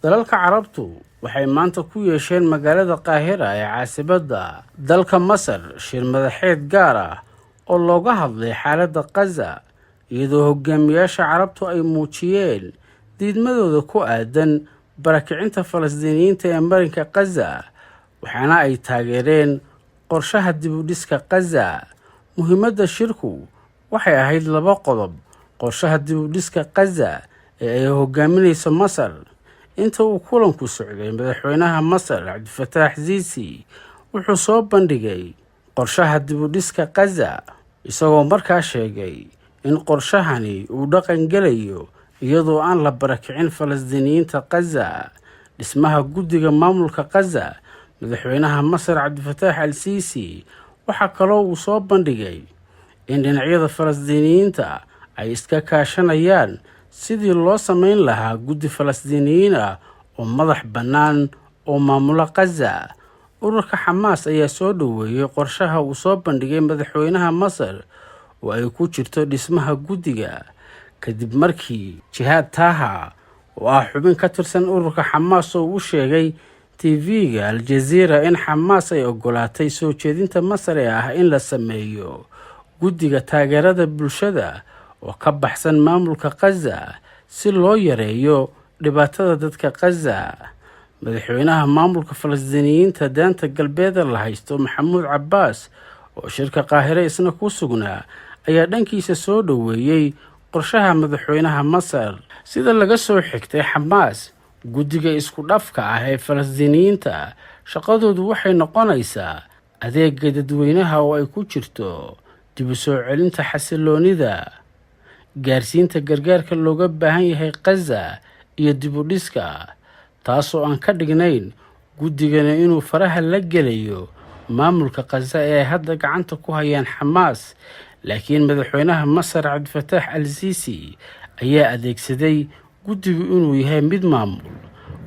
dalalka carabtu waxay maanta ku yeesheen magaalada qaahira ee caasimadda dalka masar shir madaxeed gaar ah oo looga hadlay xaaladda gaza iyadoo hogaamiyaasha carabtu ay muujiyeen diidmadooda ku aadan barakicinta falastiiniyiinta ee marinka gaza waxaana ay taageereen qorshaha dib u dhiska gaza. muhiimadda shirku waxay ahayd laba qodob: qorshaha dib u dhiska gaza ee ay hogaaminayso masar. inta uu kulanku socday, madaxweynaha masar cabdifataax siisi wuxuu soo bandhigay qorshaha dib u dhiska gaza, isagoo markaa sheegay in qorshahani uu dhaqan gelayo iyadoo aan la barakicin falastiiniyiinta gaza. dhismaha guddiga maamulka gaza, madaxweynaha masar cabdifataax al siisi waxaa kaloo uu soo bandhigay in dhinacyada falastiiniyiinta ay iska kaashanayaan sidii loo samayn lahaa guddi falastiiniyiin ah oo madax bannaan oo maamula gaza. ururka xamaas ayaa soo dhoweeyey qorshaha uu soo bandhigay madaxweynaha masar oo ay ku jirto dhismaha guddiga, kadib markii jihaad taaha oo ah xubin ka tirsan ururka xamaas oo u sheegay tv-ga aljaziira in xamaas ay ogolaatay soo jeedinta masar ee ah in la sameeyo guddiga taageerada bulshada oo ka baxsan maamulka gaza si loo yareeyo dhibaatada dadka gaza. madaxweynaha maamulka falastiiniyiinta daanta galbeed la haysto maxamuud cabbaas oo shirka qaahire isna ku sugnaa ayaa dhankiisa soo dhoweeyey qorshaha madaxweynaha masar. sida laga soo xigtay xamaas, guddiga isku dhafka ah ee falastiiniyiinta shaqadoodu waxay noqonaysaa adeega dadweynaha oo ay ku jirto dib u soo celinta xasiloonida, gaarsiinta gargaarka looga baahan yahay gaza iyo dib u dhiska, taasoo aan ka dhignayn guddigana inuu faraha la gelayo maamulka gaza ee ay hadda gacanta ku hayaan xamaas. laakiin madaxweynaha masar cabdifataax al siisi ayaa adeegsaday guddigu inuu yahay mid maamul,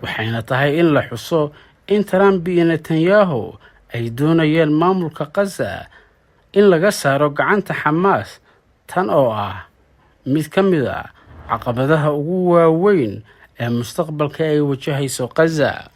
waxayna tahay in la xuso in trump iyo netanyahu ay doonayeen maamulka gaza in laga saaro gacanta xamaas, tan oo ah mid ka mid a caqabadaha ugu waaweyn ee mustaqbalka ay wajahayso gaza.